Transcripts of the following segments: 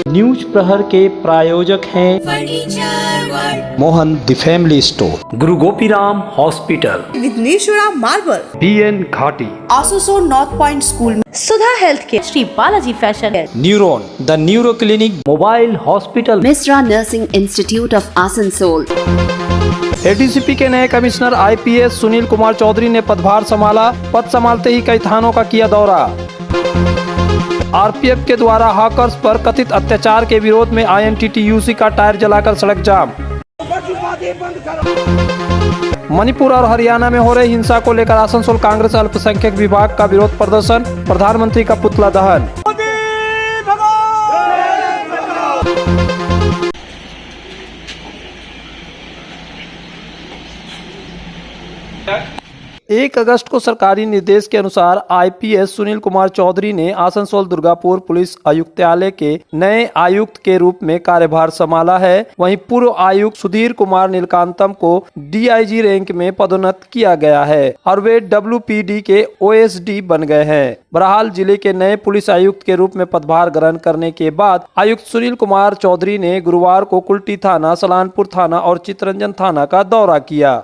News प्रहर के प्रायोजक हैं Mohan the family store, Guru Gopiram hospital, Vighneshwara marble, BN Ghati, आसोसो north point school, Sudha health care, Shri Balaji fashion, neuron the neuro clinic, mobile hospital, Mishra nursing institute of Asansol. ADCP के नए commissioner IPS Sunil Kumar Chaudhary ने पदभार संभाला। पद संभालते ही कई थानों का किया दौरा। RPF के द्वारा हाकर्स पर कथित अत्याचार के विरोध में INTTUC का टायर जलाकर सड़क जाम। मणिपुर और हरियाणा में हो रही हिंसा को लेकर आसनसोल कांग्रेस अल्पसंख्यक विभाग का विरोध प्रदर्शन, प्रधानमंत्री का पुतला दहन। एक अगस्त को सरकारी निर्देश के अनुसार IPS सुनील कुमार चौधरी ने आसनसोल दुर्गापुर पुलिस आयुक्तालय के नए आयुक्त के रूप में कार्यभार संभाला है। वहीं पूर्व आयुक्त सुधीर कुमार नीलकांतम को DIG रैंक में पदोन्नत किया गया है और वे WPD के OSD बन गए हैं। बहरहाल जिले के नए पुलिस आयुक्त के रूप में पदभार ग्रहण करने के बाद आयुक्त सुनील कुमार चौधरी ने गुरुवार को कुल्टी थाना, सलानपुर थाना और चितरंजन थाना का दौरा किया।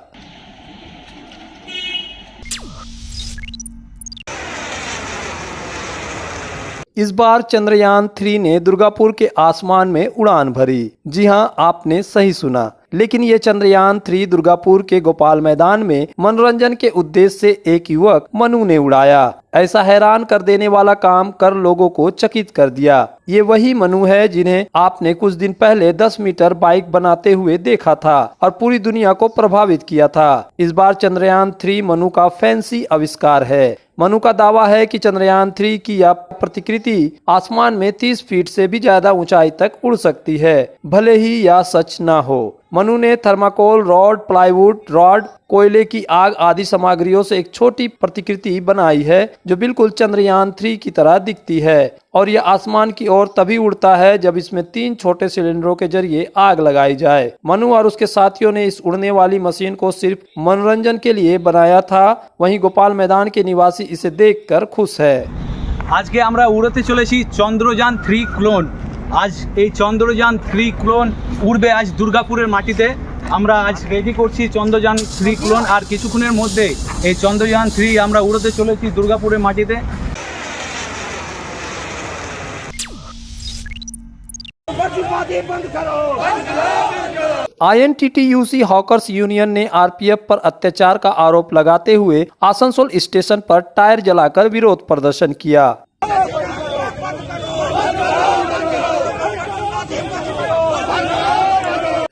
इस बार चंद्रयान 3 ने दुर्गापुर के आसमान में उड़ान भरी। जी हां, आपने सही सुना, लेकिन ये चंद्रयान 3 दुर्गापुर के गोपाल मैदान में मनोरंजन के उद्देश्य से एक युवक मनु ने उड़ाया। ऐसा हैरान कर देने वाला काम कर लोगों को चकित कर दिया। ये वही मनु है जिन्हें आपने कुछ दिन पहले 10 मीटर बाइक बनाते हुए देखा था और पूरी दुनिया को प्रभावित किया था। इस बार चंद्रयान 3 मनु का फैंसी आविष्कार है। मनु का दावा है कि चंद्रयान 3 की यह प्रतिकृति आसमान में 30 फीट से भी ज्यादा ऊंचाई तक उड़ सकती है, भले ही यह सच ना हो। मनु ने थर्माकोल रॉड, प्लाईवुड रॉड, कोयले की आग आदि सामग्रियों से एक छोटी प्रतिकृति बनाई है जो बिल्कुल चंद्रयान 3 की तरह दिखती है और यह आसमान की ओर तभी उड़ता है जब इसमें 3 छोटे सिलेंडरों के जरिए आग लगाई जाए। मनु और उसके साथियों ने इस उड़ने वाली मशीन को सिर्फ मनोरंजन के लिए बनाया था। वहीं गोपाल मैदान के निवासी इसे देखकर खुश है। आज के আমরা উড়াতে চলেছি চন্দ্রযান 3 ক্লোন। আজ এই চন্দ্রযান 3 ক্লোন উড়বে আজ দুর্গাপুরের মাটিতে। আমরা আজ রেডি করছি চন্দ্রযান 3 ক্লোন আর কিছুক্ষণের মধ্যে এই চন্দ্রযান 3 আমরা উড়াতে চলেছি দুর্গাপুরের মাটিতে। INTTUC हॉकर्स यूनियन ने RPF पर अत्याचार का आरोप लगाते हुए आसनसोल स्टेशन पर टायर जलाकर विरोध प्रदर्शन किया।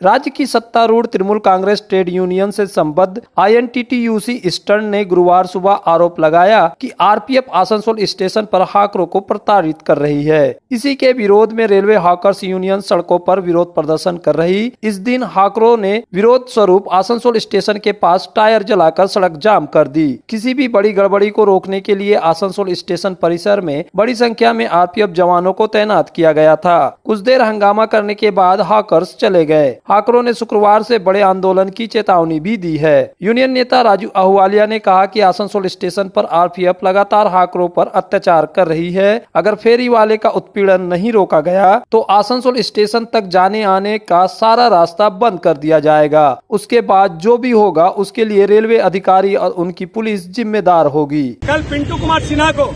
राज्य की सत्तारूढ़ तृणमूल कांग्रेस ट्रेड यूनियन से संबद्ध INTTUC ईस्टर्न ने गुरुवार सुबह आरोप लगाया कि RPF आसनसोल स्टेशन पर हाकरों को प्रताड़ित कर रही है। इसी के विरोध में रेलवे हाकर्स यूनियन सड़कों पर विरोध प्रदर्शन कर रही। इस दिन हाकरों ने विरोध स्वरूप आसनसोल स्टेशन के पास टायर जलाकर सड़क जाम कर दी। किसी भी बड़ी गड़बड़ी को रोकने के लिए आसनसोल स्टेशन परिसर में बड़ी संख्या में RPF जवानों को तैनात किया गया था। कुछ देर हंगामा करने के बाद हाकर्स चले गए। हाकरों ने शुक्रवार से बड़े आंदोलन की चेतावनी भी दी है। यूनियन नेता राजू आहूवालिया ने कहा कि आसनसोल स्टेशन पर RPF लगातार हाकरों पर अत्याचार कर रही है। अगर फेरी वाले का उत्पीड़न नहीं रोका गया तो आसनसोल स्टेशन तक जाने आने का सारा रास्ता बंद कर दिया जाएगा। उसके बाद जो भी होगा उसके लिए रेलवे अधिकारी और उनकी पुलिस जिम्मेदार होगी। कल पिंटू कुमार सिन्हा को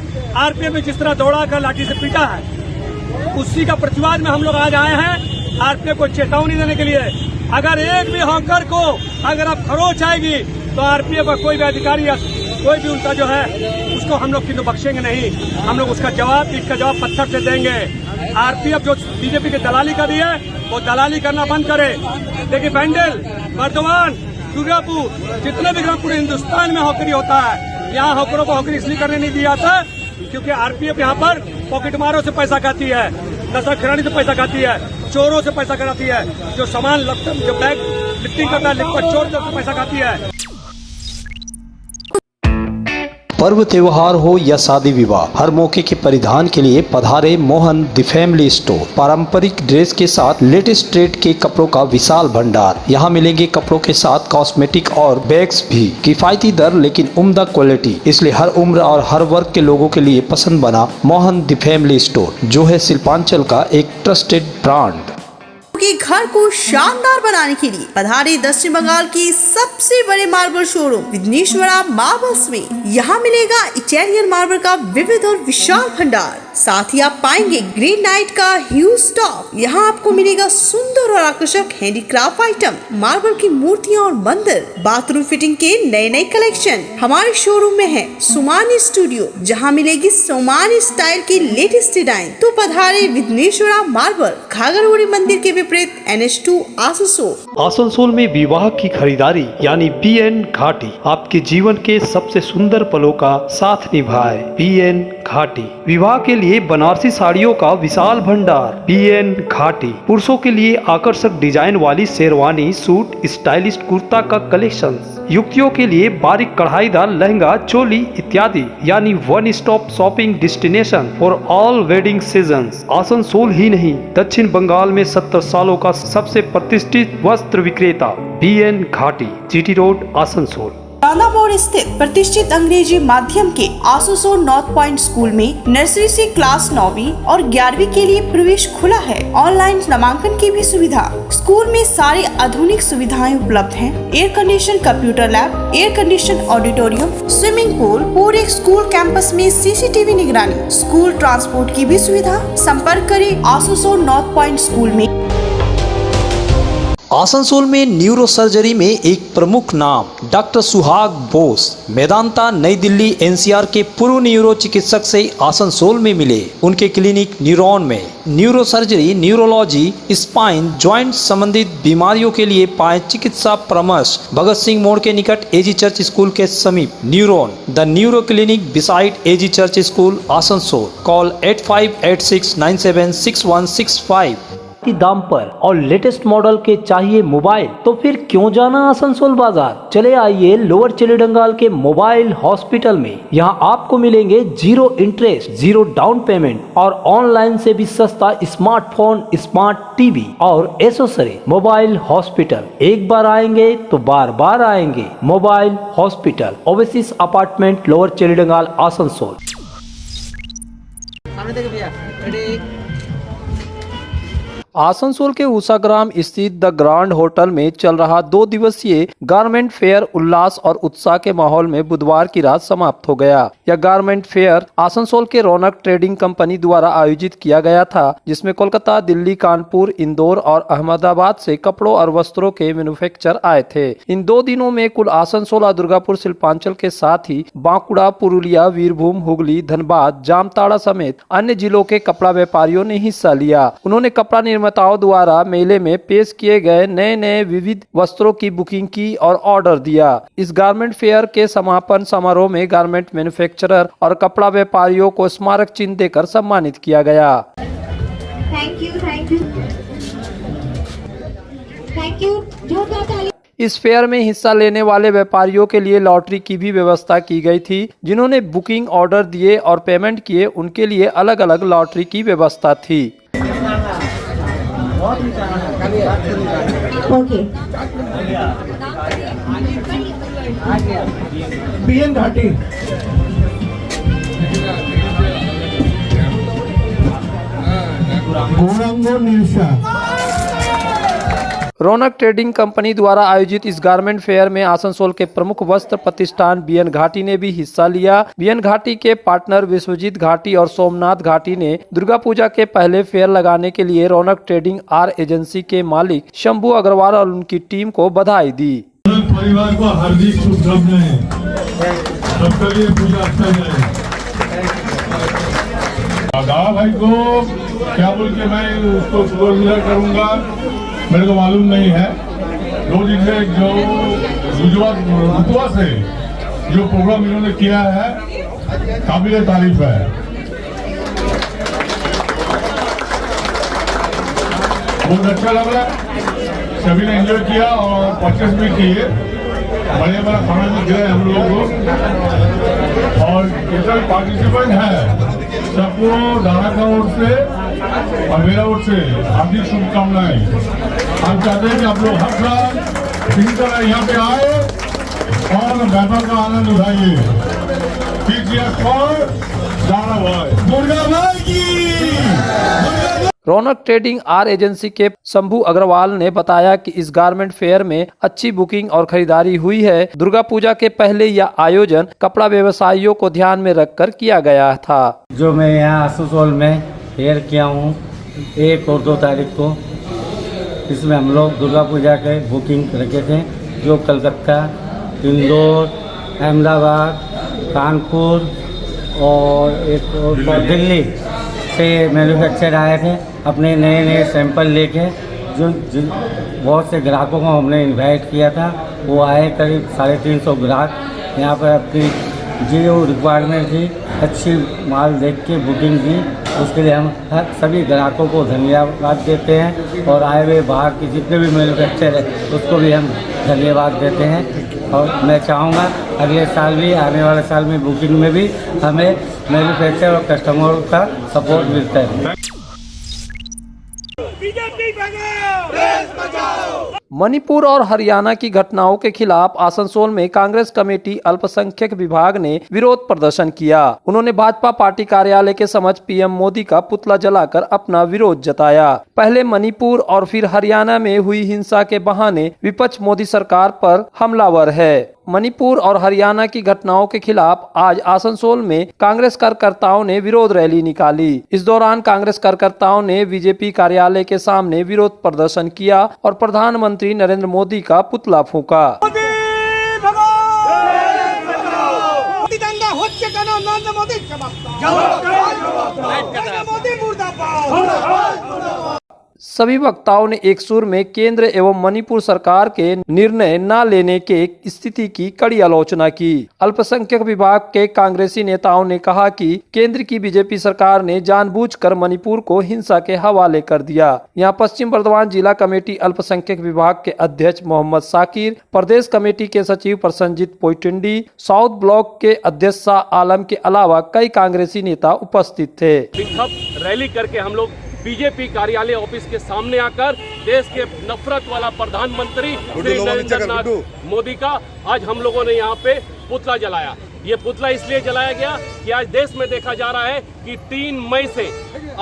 RPF में जिस तरह दौड़ा कर लाठी से पीटा है, उसी का प्रतिवाद में हम लोग आज आए हैं RPF को चेतावनी देने के लिए। अगर एक भी हॉकर को अगर आप खरोच आएगी तो RPF का कोई भी अधिकारी या कोई भी उनका जो है उसको हम लोग किन्तु बख्शेंगे नहीं। हम लोग उसका जवाब, इसका जवाब पत्थर से देंगे। RPF जो बीजेपी की दलाली कर रही है वो दलाली करना बंद करे। देखिए बैंडल, बर्दवान, दुर्गापुर, जितने भी ग्राम पूरे हिंदुस्तान में हॉकरी होता है, यहाँ हॉकरों को हॉकरी इसलिए करने नहीं दिया जाता क्योंकि RPF यहाँ पर पॉकेटमारों से पैसा खाती है, नशा खिलाड़ी से पैसा खाती है, चोरों से पैसा खाती है, जो सामान जो बैग लिफ्टिंग करता है चोर से पैसा खाती है। पर्व त्योहार हो या शादी विवाह, हर मौके के परिधान के लिए पधारे मोहन द फैमिली स्टोर। पारंपरिक ड्रेस के साथ लेटेस्ट ट्रेंड के कपड़ों का विशाल भंडार। यहाँ मिलेंगे कपड़ों के साथ कॉस्मेटिक और बैग्स भी। किफायती दर लेकिन उम्दा क्वालिटी, इसलिए हर उम्र और हर वर्ग के लोगों के लिए पसंद बना मोहन द फैमिली स्टोर, जो है शिल्पांचल का एक ट्रस्टेड ब्रांड। के घर को शानदार बनाने के लिए पधारे दक्षिण बंगाल की सबसे बड़े मार्बल शोरूम विघ्नेश्वरा मार्बल्स में। यहाँ मिलेगा इटालियन मार्बल का विविध और विशाल भंडार। साथ ही आप पाएंगे ग्रेनाइट का ह्यूज स्टॉक। यहाँ आपको मिलेगा सुंदर और आकर्षक हैंडीक्राफ्ट आइटम, मार्बल की मूर्तियाँ और मंदिर, बाथरूम फिटिंग के नए नए कलेक्शन। हमारे शोरूम में है सोमानी स्टूडियो, जहाँ मिलेगी सोमानी स्टाइल की लेटेस्ट डिजाइन। तो पधारे विघ्नेश्वरा मार्बल, घाघरगुड़ी मंदिर के विपरीत NH2 आसनसोल। आसनसोल में विवाह की खरीदारी यानी BN घाटी आपके जीवन के सबसे सुंदर पलों का साथ निभाए। BN घाटी विवाह के लिए बनारसी साड़ियों का विशाल भंडार। BN घाटी पुरुषों के लिए आकर्षक डिजाइन वाली शेरवानी, सूट, स्टाइलिश कुर्ता का कलेक्शन। युवतियों के लिए बारीक कढ़ाईदार लहंगा, चोली इत्यादि, यानी one stop shopping destination for all wedding seasons. Asansol ही नहीं, दक्षिण बंगाल में 70 सालों का सबसे प्रतिष्ठित वस्त्र विक्रेता BN घाटी, GT रोड, आसनसोल। राधा मोड़ स्थित प्रतिष्ठित अंग्रेजी माध्यम के आसनसोल नॉर्थ पॉइंट स्कूल में नर्सरी से क्लास 9वीं और 11वीं के लिए प्रवेश खुला है। ऑनलाइन नामांकन की भी सुविधा। स्कूल में सारी आधुनिक सुविधाएं उपलब्ध हैं। Air condition computer lab, air condition auditorium, swimming pool, पूरे स्कूल कैंपस में CCTV निगरानी, स्कूल ट्रांसपोर्ट की भी सुविधा। संपर्क करें आसनसोल नॉर्थ पॉइंट स्कूल में। आसनसोल में न्यूरो सर्जरी में एक प्रमुख नाम डॉक्टर सुहाग बोस, मेदांता, नई दिल्ली NCR के पूर्व न्यूरो चिकित्सक से आसनसोल में मिले। उनके क्लिनिक न्यूरॉन में neuro surgery, neurology, spine, joint संबंधित बीमारियों के लिए पाए चिकित्सा परामर्श। भगत सिंह मोड़ के निकट AG चर्च स्कूल के समीप neuron, the neuro clinic beside AG church school, Asansol. Call 8586976165। की दाम पर और लेटेस्ट मॉडल के चाहिए मोबाइल, तो फिर क्यों जाना आसनसोल बाजार। चले आइए लोअर चिलीडंगाल के मोबाइल हॉस्पिटल में। यहाँ आपको मिलेंगे 0 इंटरेस्ट, 0 डाउन पेमेंट और ऑनलाइन से भी सस्ता स्मार्टफोन, स्मार्ट TV और एसेसरी। मोबाइल हॉस्पिटल, एक बार आएंगे तो बार बार आएंगे। Mobile hospital, oasis apartment, lower चिलीडंगाल, आसनसोल। आसनसोल के उषाग्राम स्थित द ग्रांड होटल में चल रहा 2 दिवसीय गारमेंट फेयर उल्लास और उत्साह के माहौल में बुधवार की रात समाप्त हो गया। यह गारमेंट फेयर आसनसोल के रौनक ट्रेडिंग कंपनी द्वारा आयोजित किया गया था, जिसमें कोलकाता, दिल्ली, कानपुर, इंदौर और अहमदाबाद से कपड़ों और वस्त्रों के मैन्युफैक्चरर आए थे। इन 2 दिनों में कुल आसनसोल और दुर्गापुर शिल्पांचल के साथ ही बांकुड़ा, पुरुलिया, वीरभूम, हुगली, धनबाद, जामताड़ा समेत अन्य जिलों के कपड़ा व्यापारियों ने हिस्सा लिया। उन्होंने कपड़ा निर्माताओं द्वारा मेले में पेश किए गए नए नए विविध वस्त्रों की बुकिंग की और ऑर्डर दिया। इस गारमेंट फेयर के समापन समारोह में गारमेंट मैन्युफैक्चरर और कपड़ा व्यापारियों को स्मारक चिन्ह देकर सम्मानित किया गया। Thank you. इस फेयर में हिस्सा लेने वाले व्यापारियों के लिए लॉटरी की भी व्यवस्था की गई थी। जिन्होंने बुकिंग ऑर्डर दिए और पेमेंट किए, उनके लिए अलग अलग लॉटरी की व्यवस्था थी। ओके। BN घाटी रौनक ट्रेडिंग कंपनी द्वारा आयोजित इस गारमेंट फेयर में आसनसोल के प्रमुख वस्त्र प्रतिष्ठान BN घाटी ने भी हिस्सा लिया। BN घाटी के पार्टनर विश्वजीत घाटी और सोमनाथ घाटी ने दुर्गा पूजा के पहले फेयर लगाने के लिए रौनक ट्रेडिंग R एजेंसी के मालिक शंभू अग्रवाल और उनकी टीम को बधाई दी। परिवार को हार्दिक शुभकामनाएं, सबके लिए पूजा अच्छा जाए। दादा भाई को क्या बोल के मैं उसको शुभकामना करूंगा, मेरे को मालूम नहीं है। 2 दिन से जो रुतुआ से जो प्रोग्राम इन्होंने किया है, काबिल तारीफ है। बहुत अच्छा लग रहा है, सभी ने एंजॉय किया और परचेस भी किए। बड़े बड़ा खाना भी दिया है हम लोगों को, और टोटल पार्टिसिपेंट है सबको दाना का ओर से और मेरा ओर से हार्दिक शुभकामनाएं। हम चाहते हैं कि आप लोग हर साल इसी तरह यहाँ पे आए और व्यापार का आनंद उठाइए। दुर्गा माई की। रौनक ट्रेडिंग आर एजेंसी के शंभू अग्रवाल ने बताया कि इस गारमेंट फेयर में अच्छी बुकिंग और खरीदारी हुई है। दुर्गा पूजा के पहले यह आयोजन कपड़ा व्यवसायियों को ध्यान में रखकर किया गया था। जो मैं यहाँ आसनसोल में फेयर किया हूँ 1 और 2 तारीख को, इसमें हम लोग दुर्गा पूजा के बुकिंग रखे थे, जो कलकत्ता, इंदौर, अहमदाबाद, कानपुर और एक और दिल्ली से मैन्युफैक्चर आए थे अपने नए नए सैंपल लेके। जो बहुत से ग्राहकों को हमने इनवाइट किया था, वो आए करीब 350 ग्राहक यहाँ पर अपनी जो रिक्वायरमेंट थी अच्छी माल देख के बुकिंग की। उसके लिए हम सभी ग्राहकों को धन्यवाद देते हैं और आए हुए बाहर के जितने भी मैन्युफैक्चर है उसको भी हम धन्यवाद देते हैं। और मैं चाहूँगा अगले साल भी, आने वाले साल में बुकिंग में भी हमें मैन्युफैक्चर और कस्टमर का सपोर्ट मिलता है। मणिपुर और हरियाणा की घटनाओं के खिलाफ आसनसोल में कांग्रेस कमेटी अल्पसंख्यक विभाग ने विरोध प्रदर्शन किया। उन्होंने भाजपा पार्टी कार्यालय के समक्ष पीएम मोदी का पुतला जलाकर अपना विरोध जताया। पहले मणिपुर और फिर हरियाणा में हुई हिंसा के बहाने विपक्ष मोदी सरकार पर हमलावर है। मणिपुर और हरियाणा की घटनाओं के खिलाफ आज आसनसोल में कांग्रेस कार्यकर्ताओं ने विरोध रैली निकाली। इस दौरान कांग्रेस कार्यकर्ताओं ने बीजेपी कार्यालय के सामने विरोध प्रदर्शन किया और प्रधानमंत्री नरेंद्र मोदी का पुतला फूंका। सभी वक्ताओं ने एक सुर में केंद्र एवं मणिपुर सरकार के निर्णय न लेने के स्थिति की कड़ी आलोचना की। अल्पसंख्यक विभाग के कांग्रेसी नेताओं ने कहा कि केंद्र की बीजेपी सरकार ने जानबूझकर मणिपुर को हिंसा के हवाले कर दिया। यहां पश्चिम बर्धमान जिला कमेटी अल्पसंख्यक विभाग के अध्यक्ष मोहम्मद साकिर, प्रदेश कमेटी के सचिव प्रसन्नजीत पोइटंडी, साउथ ब्लॉक के अध्यक्ष शाह आलम के अलावा कई कांग्रेसी नेता उपस्थित थे। रैली करके हम लोग बीजेपी कार्यालय ऑफिस के सामने आकर देश के नफरत वाला प्रधानमंत्री श्री नरेंद्र मोदी का आज हम लोगों ने यहाँ पे पुतला जलाया। ये पुतला इसलिए जलाया गया कि आज देश में देखा जा रहा है कि 3 मई से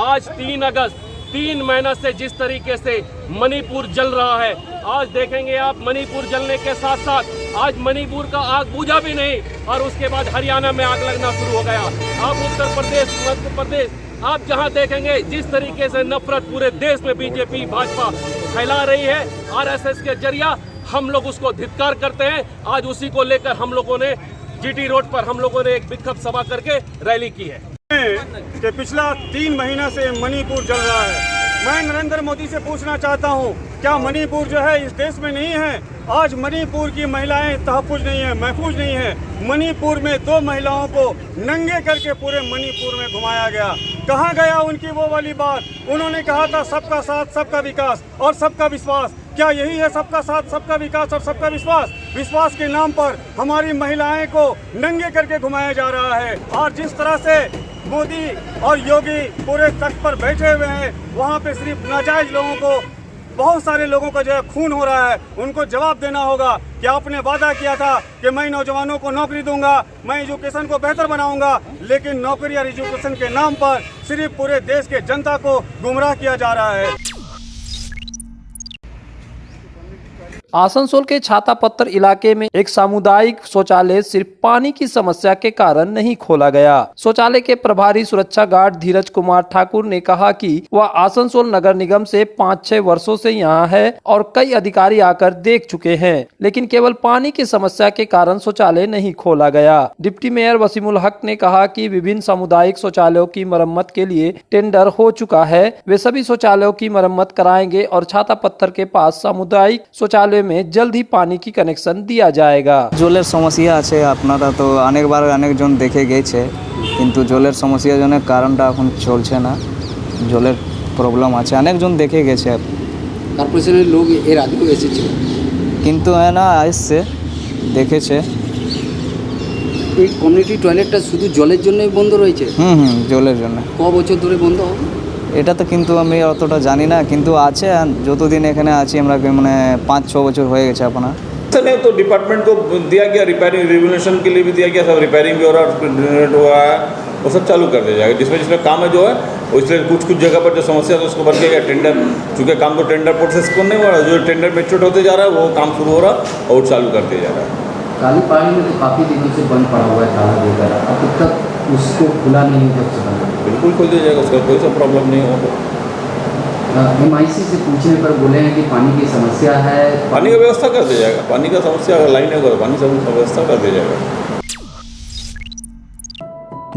आज 3 अगस्त 3 महीना से जिस तरीके से मणिपुर जल रहा है, आज देखेंगे आप मणिपुर जलने के साथ साथ आज मणिपुर का आग बुझा भी नहीं और उसके बाद हरियाणा में आग लगना शुरू हो गया। आप उत्तर प्रदेश, मध्य प्रदेश, आप जहां देखेंगे जिस तरीके से नफरत पूरे देश में बीजेपी भाजपा फैला रही है आरएसएस के जरिया, हम लोग उसको धिक्कार करते हैं। आज उसी को लेकर हम लोगों ने जीटी रोड पर हम लोगों ने एक विक्षोभ सभा करके रैली की है। कि पिछला 3 महीना से मणिपुर जल रहा है। मैं नरेंद्र मोदी से पूछना चाहता हूं, क्या मणिपुर जो है इस देश में नहीं है? आज मणिपुर की महिलाएं तहफ़्फ़ुज़ नहीं है, महफूज नहीं है। मणिपुर में 2 महिलाओं को नंगे करके पूरे मणिपुर में घुमाया गया। कहाँ गया उनकी वो वाली बात? उन्होंने कहा था सबका साथ, सबका विकास और सबका विश्वास। क्या यही है सबका साथ, सबका विकास और सबका विश्वास? विश्वास के नाम पर हमारी महिलाएं को नंगे करके घुमाया जा रहा है। और जिस तरह से मोदी और योगी पूरे तख्त पर बैठे हुए हैं, वहाँ पे सिर्फ नाजायज लोगों को, बहुत सारे लोगों का जो है खून हो रहा है। उनको जवाब देना होगा कि आपने वादा किया था कि मैं नौजवानों को नौकरी दूंगा, मैं एजुकेशन को बेहतर बनाऊंगा, लेकिन नौकरी और एजुकेशन के नाम पर सिर्फ पूरे देश के जनता को गुमराह किया जा रहा है। आसनसोल के छातापत्थर इलाके में एक सामुदायिक शौचालय सिर्फ पानी की समस्या के कारण नहीं खोला गया। शौचालय के प्रभारी सुरक्षा गार्ड धीरज कुमार ठाकुर ने कहा कि वह आसनसोल नगर निगम से 5-6 वर्षों से यहाँ है और कई अधिकारी आकर देख चुके हैं, लेकिन केवल पानी की समस्या के कारण शौचालय नहीं खोला गया। डिप्टी मेयर वसीमुल हक ने कहा कि विभिन्न सामुदायिक शौचालयों की मरम्मत के लिए टेंडर हो चुका है। वे सभी शौचालयों की मरम्मत कराएंगे और छातापत्थर के पास सामुदायिक शौचालय में जल्द ही पानी की कनेक्शन दिया जाएगा। জলের সমস্যা আছে, আপনারা তো অনেকবার অনেকজন দেখে গেছে, কিন্তু জলের সমস্যার জন্য কারণটা এখন চলছে না। জলের প্রবলেম আছে, অনেকজন দেখে গেছে। কর্পোরেশনের লোক এর আগেও এসেছিল, কিন্তু না আসছে, দেখেছে। এই কমিউনিটি টয়লেটটা শুধু জলের জন্যই বন্ধ রয়েছে? জলের জন্য। ক বছর ধরে বন্ধ হবে? এটা তো কিন্তু আমি অতটা জানি না, কিন্তু আছে। আর যতদিন এখানে আছি আমরা মানে 5-6 বছর হয়ে গেছে আপনার। तो डिपार्टमेंट को दिया गया, रिपेयरिंग रिवोल्यूशन के लिए भी दिया गया, सब रिपेयरिंग भी हो रहा है, हुआ है, वो सब चालू कर दिया जाएगा। जिसमें काम है जो है वो, इसलिए कुछ जगह पर जो समस्या है उसको भर दिया टेंडर, चूँकि काम तो टेंडर प्रोसेस को नहीं हो रहा, जो टेंडर मेच्योर होते जा रहा है वो काम शुरू हो रहा और चालू कर दिया जा रहा है। काली पहाड़ी में तो काफ़ी दिनों से बंद पड़ा हुआ है ताला देकर, अब तक उसको खुला नहीं कर सका। बिल्कुल खोल दिया जाएगा, उसका कोई सा प्रॉब्लम नहीं होगा। MIC से पूछने पर बोले हैं कि पानी की समस्या है, पानी का व्यवस्था कर दिया जाएगा। पानी का समस्या अगर लाइन है तो पानी का व्यवस्था कर दिया जाएगा।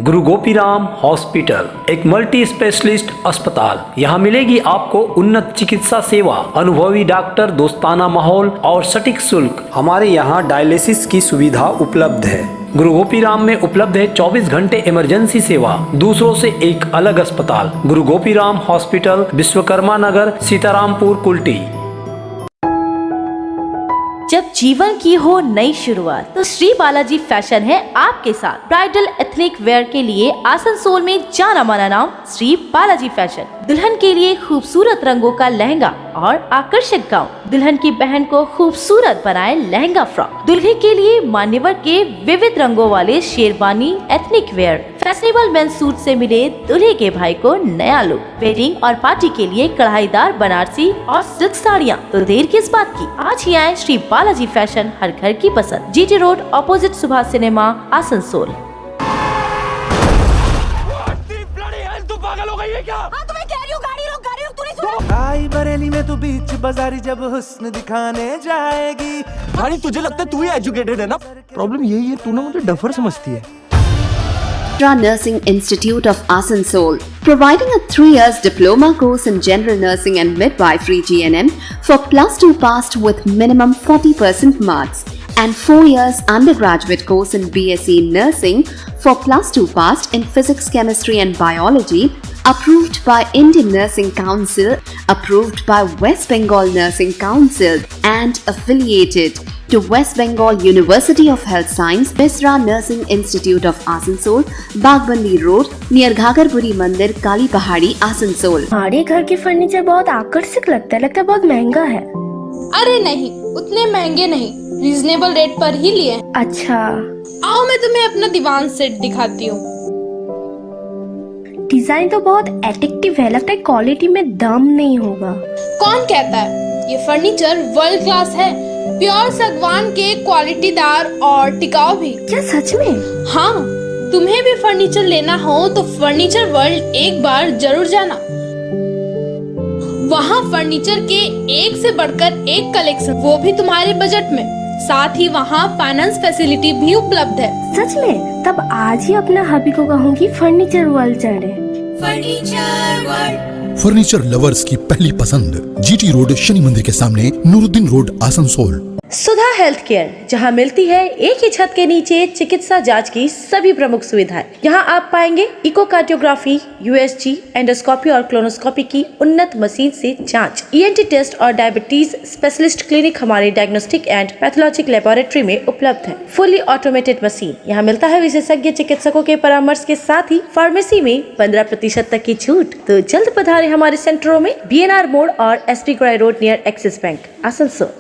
गुरु गोपीराम हॉस्पिटल एक मल्टी स्पेशलिस्ट अस्पताल। यहाँ मिलेगी आपको उन्नत चिकित्सा सेवा, अनुभवी डॉक्टर, दोस्ताना माहौल और सटीक शुल्क। हमारे यहाँ डायलिसिस की सुविधा उपलब्ध है। गुरु गोपीराम में उपलब्ध है 24 घंटे इमरजेंसी सेवा, दूसरों से एक अलग अस्पताल। गुरु गोपीराम हॉस्पिटल, विश्वकर्मा नगर, सीतारामपुर, कुल्टी। जब जीवन की हो नई शुरुआत तो श्री बालाजी फैशन है आपके साथ। ब्राइडल एथनिक वेयर के लिए आसनसोल में जाना माना नाम श्री बालाजी फैशन। दुल्हन के लिए खूबसूरत रंगों का लहंगा और आकर्षक गाउन, दुल्हन की बहन को खूबसूरत बनाए लहंगा फ्रॉक, दुल्हे के लिए मान्यवर के विविध रंगों वाले sherwani ethnic wear, fashionable men's suit से मिले दुल्हे के भाई को नया लुक, वेडिंग और पार्टी के लिए कढ़ाईदार बनारसी और सिल्क साड़ियाँ। तो देर किस बात की, आज ही आए श्री बालाजी फैशन, हर घर की पसंद, GT road opposite Subhash cinema, Asansol. आई बरेली में तू बीच बाजारी जब हुस्न दिखाने जाएगी। भाई तुझे लगता है तू ही एजुकेटेड है ना? प्रॉब्लम यही है, तू ना मुझे डफर समझती है। Nursing Institute of Asansol, providing a 3 years diploma course in general nursing and midwifery GNM for +2 passed with minimum 40% marks, and 4 years undergraduate course in BSc Nursing for +2 passed in physics, chemistry and biology, approved by Indian Nursing Council, approved by West Bengal Nursing Council and affiliated to West Bengal University of Health Science, Misra Nursing Institute of Asansol, Bagbandi Road, near Ghagarpuri Mandir, Kali Pahadi, Asansol. हमारे घर के furniture बहुत आकर्षक लगता है बहुत महंगा है। अरे नहीं, उतने महंगे नहीं, रीजनेबल रेट पर ही लिए। अच्छा, आओ मैं तुम्हें अपना दीवान सेट दिखाती हूँ। डिजाइन तो बहुत एट्रैक्टिव है, लगता है क्वालिटी में दम नहीं होगा। कौन कहता है? ये फर्नीचर वर्ल्ड क्लास है, प्योर सागवान के, क्वालिटीदार और टिकाऊ भी। क्या सच में? हाँ, तुम्हें भी फर्नीचर लेना हो तो फर्नीचर वर्ल्ड एक बार जरूर जाना। वहाँ फर्नीचर के एक से बढ़कर एक कलेक्शन, वो भी तुम्हारे बजट में। साथ ही वहाँ फाइनेंस फैसिलिटी भी उपलब्ध है। सच में? तब आज ही अपना हबी को कहूँगी फर्नीचर वर्ल्ड चढ़े। फर्नीचर वर्ल्ड, फर्नीचर लवर्स की पहली पसंद, GT रोड शनि मंदिर के सामने, नूरुद्दीन रोड, आसनसोल। सुधा हेल्थ केयर, जहां मिलती है एक ही छत के नीचे चिकित्सा जांच की सभी प्रमुख सुविधाएं। यहां आप पाएंगे इकोकार्डियोग्राफी, USG, एंडोस्कोपी और क्लोनोस्कोपी की उन्नत मशीन से जांच, ENT टेस्ट और डायबिटीज स्पेशलिस्ट क्लिनिक हमारे डायग्नोस्टिक एंड पैथोलॉजिक लेबोरेटरी में उपलब्ध है। फुली ऑटोमेटेड मशीन, यहाँ मिलता है विशेषज्ञ चिकित्सकों के परामर्श के साथ ही फार्मेसी में 15% तक की छूट। तो जल्द पधारे हमारे सेंटरों में, BNR मोड़ और SP ग्राई road near axis bank, Asansol.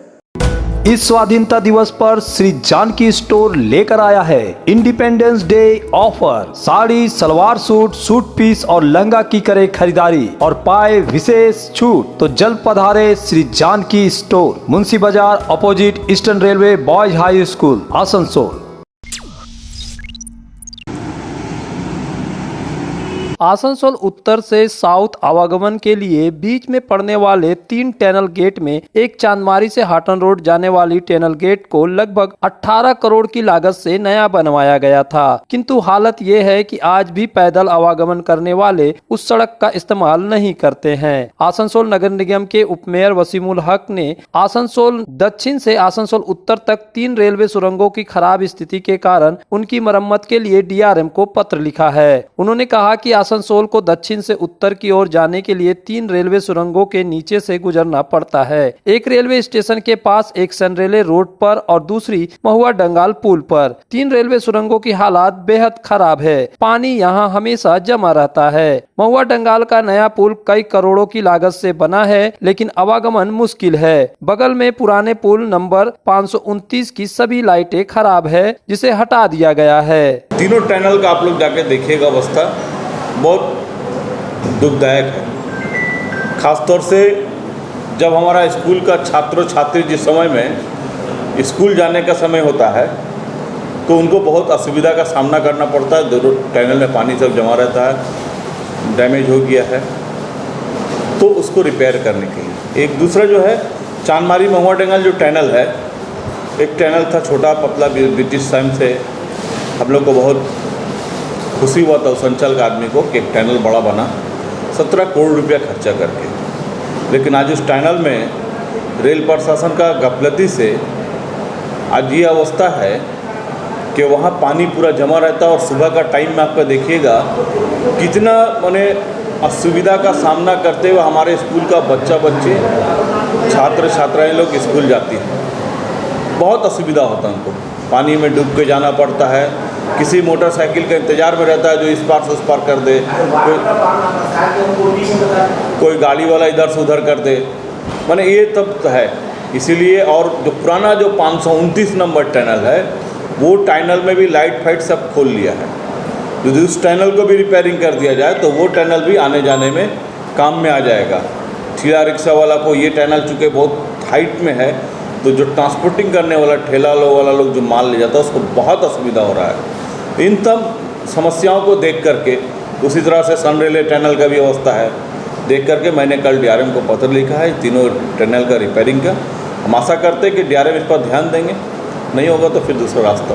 इस स्वाधीनता दिवस पर श्री जानकी स्टोर लेकर आया है Independence Day offer. Sari, salwar suit, suit piece और लहंगा की करे खरीदारी और पाए विशेष छूट। तो जल्द पधारे Shri Janaki store, Munshi Bazar, opposite eastern railway boys high school, Asansol. Asansol उत्तर से साउथ आवागमन के लिए बीच में पड़ने वाले 3 टनल गेट में एक चांदमारी से हाटन रोड जाने वाली टनल गेट को लगभग 18 करोड़ की लागत से नया बनवाया गया था, किंतु हालत ये है कि आज भी पैदल आवागमन करने वाले उस सड़क का इस्तेमाल नहीं करते हैं। आसनसोल नगर निगम के उपमेयर वसीमुल हक ने आसनसोल दक्षिण से आसनसोल उत्तर तक 3 रेलवे सुरंगों की खराब स्थिति के कारण उनकी मरम्मत के लिए DRM को पत्र लिखा है। उन्होंने कहा कि आसनसोल को दक्षिण से उत्तर की ओर जाने के लिए 3 रेलवे सुरंगों के नीचे से गुजरना पड़ता है। एक रेलवे स्टेशन के पास एक सनरेले रोड पर और दूसरी महुआ डंगाल पुल पर। 3 रेलवे सुरंगों की हालात बेहद खराब है। पानी यहाँ हमेशा जमा रहता है। महुआ डंगाल का नया पुल कई करोड़ों की लागत से बना है, लेकिन आवागमन मुश्किल है। बगल में पुराने पुल नंबर 529 की सभी लाइटें खराब है, जिसे हटा दिया गया है। तीनों टनल का आप लोग जाके देखिएगा, अवस्था बहुत दुखदायक है। खासतौर से जब हमारा स्कूल का छात्रों छात्री जिस समय में स्कूल जाने का समय होता है तो उनको बहुत असुविधा का सामना करना पड़ता है। दोनों टनल में पानी सब जमा रहता है, डैमेज हो गया है, तो उसको रिपेयर करने के लिए। एक दूसरा जो है चांदमारी महुआ डंगाल जो टनल है, एक टनल था छोटा पतला ब्रिटिश टाइम से, हम लोग को बहुत खुशी हुआ था उस अंचल के आदमी को कि एक टनल बड़ा बना 17 करोड़ रुपया खर्चा करके। लेकिन आज उस टनल में रेल प्रशासन का गफलती से आज ये अवस्था है कि वहाँ पानी पूरा जमा रहता है और सुबह का टाइम में आपका देखिएगा कितना माने असुविधा का सामना करते हुए हमारे स्कूल का बच्चे छात्र छात्राएं लोग स्कूल जाती हैं। बहुत असुविधा होता है उनको, पानी में डूब के जाना पड़ता है। किसी मोटरसाइकिल के इंतज़ार में रहता है जो इस पार से उस पार कर दे, कोई गाड़ी वाला इधर से उधर कर दे, माने ये तब है। इसीलिए और जो पुराना जो 529 नंबर टनल है वो टनल में भी लाइट फाइट सब खोल लिया है। यदि उस टनल को भी रिपेयरिंग कर दिया जाए तो वो टनल भी आने जाने में काम में आ जाएगा। ठेला रिक्शा वाला को ये टनल चूँकि बहुत हाइट में है तो जो ट्रांसपोर्टिंग करने वाला ठेला वाला लोग जो माल ले जाता है उसको बहुत असुविधा हो रहा है। इन सब समस्याओं को देख करके उसी तरह से सन रेलवे टनल का भी अवस्था है, देख करके मैंने कल डीआरएम को पत्र लिखा है तीनों टनल का रिपेयरिंग का। हम आशा करते हैं कि डीआरएम इस पर ध्यान देंगे, नहीं होगा तो फिर दूसरा रास्ता।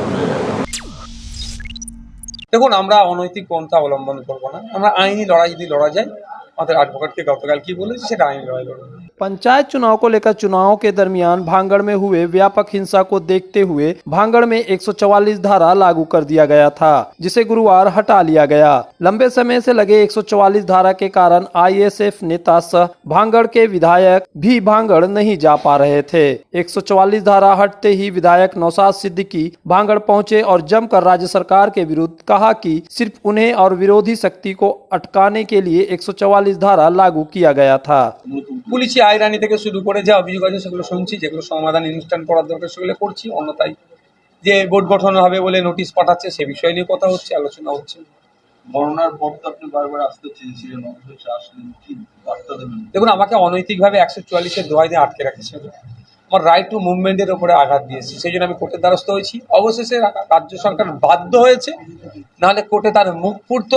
দেখুন আমরা অনৈতিক পন্থা অবলম্বন করব না, আমরা আইনি লড়াই যদি লড়া যায়, আমাদের অ্যাডভোকেটকে গতকাল কি বলেছি সেটা আইনি লড়াই লড়ব। पंचायत चुनाव को लेकर चुनाव के दरमियान भांगड़ में हुए व्यापक हिंसा को देखते हुए भांगड़ में 144 धारा लागू कर दिया गया था, जिसे गुरुवार हटा लिया गया। लंबे समय से लगे 144 धारा के कारण आईएसएफ नेता सह भांगड़ के विधायक भी भांगड़ नहीं जा पा रहे थे। 144 धारा हटते ही विधायक नौशाद सिद्दीकी भांगड़ पहुंचे और जमकर राज्य सरकार के विरुद्ध कहा कि सिर्फ उन्हें और विरोधी शक्ति को अटकाने के लिए 144 धारा लागू किया गया था। পুলিশি আইরানি থেকে শুরু করে যা অভিযোগ আছে সেগুলো শুনছি, যেগুলো সমাধান ইনস্ট্যান্ট করার দরকার সেগুলো করছি। অন্যথায় যে বোর্ড গঠন হবে বলে নোটিশ পাঠাচ্ছে সে বিষয় নিয়ে কথা হচ্ছে, আলোচনা হচ্ছে। বর্ণনার পর তো আপনি বারবার আসতে চেয়েছিলেন, অবশেষে আসলেন, কি বার্তা দেবেন? দেখুন, আমাকে অনৈতিকভাবে 144-এর দোহাই দিয়ে আটকে রাখছে, আমার রাইট টু মুভমেন্টের উপরে আঘাত দিয়েছে, সেই জন্য আমি কোর্টের দ্বারস্থ হয়েছি। অবশেষে রাজ্য সরকার বাধ্য হয়েছে, নাহলে কোর্টে তার মুখ পুড়তো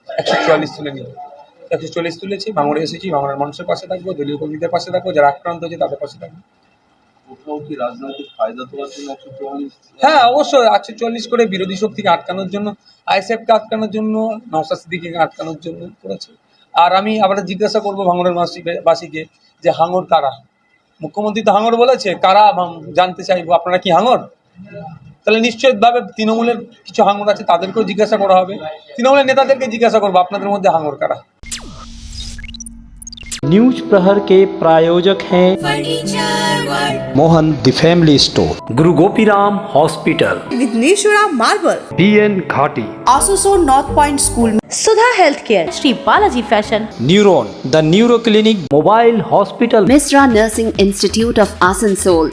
144 তুলে নিয়ে। 144 তুলেছি, ভাঙড়ে এসেছি, ভাঙড়ের মানুষের পাশে থাকবো, দলীয় কর্মীদের পাশে থাকবো, যারা আক্রান্ত হয়েছে তাদের পাশে থাকবো। কোথাও কি রাজনৈতিক ফায়দা তোলার জন্য 144? হ্যাঁ, অবশ্যই 144 করে বিরোধী শক্তিকে আটকানোর জন্য, আইএসএফকে আটকানোর জন্য, নওশাদ সিদ্দিকীকে আটকানোর জন্য করেছে। আর আমি আবার জিজ্ঞাসা করবো ভাঙড়ের বাসীকে যে হাঙর কারা? মুখ্যমন্ত্রী তো হাঙর বলেছে, কারা জানতে চাইবো আপনারা কি হাঙর? তাহলে নিশ্চয়ভাবে তৃণমূলের কিছু হাঙর আছে, তাদেরকেও জিজ্ঞাসা করা হবে। তৃণমূলের নেতাদেরকে জিজ্ঞাসা করবো আপনাদের মধ্যে হাঙর কারা। न्यूज प्रहर के प्रायोजक हैं Mohan the family store, Guru Gopiram hospital, Vighneshwara marble, BN घाटी, Asansol north point school, Sudha health care, Shri Balaji fashion, neuron the neuro clinic, mobile hospital, Misra Nursing Institute of Asansol.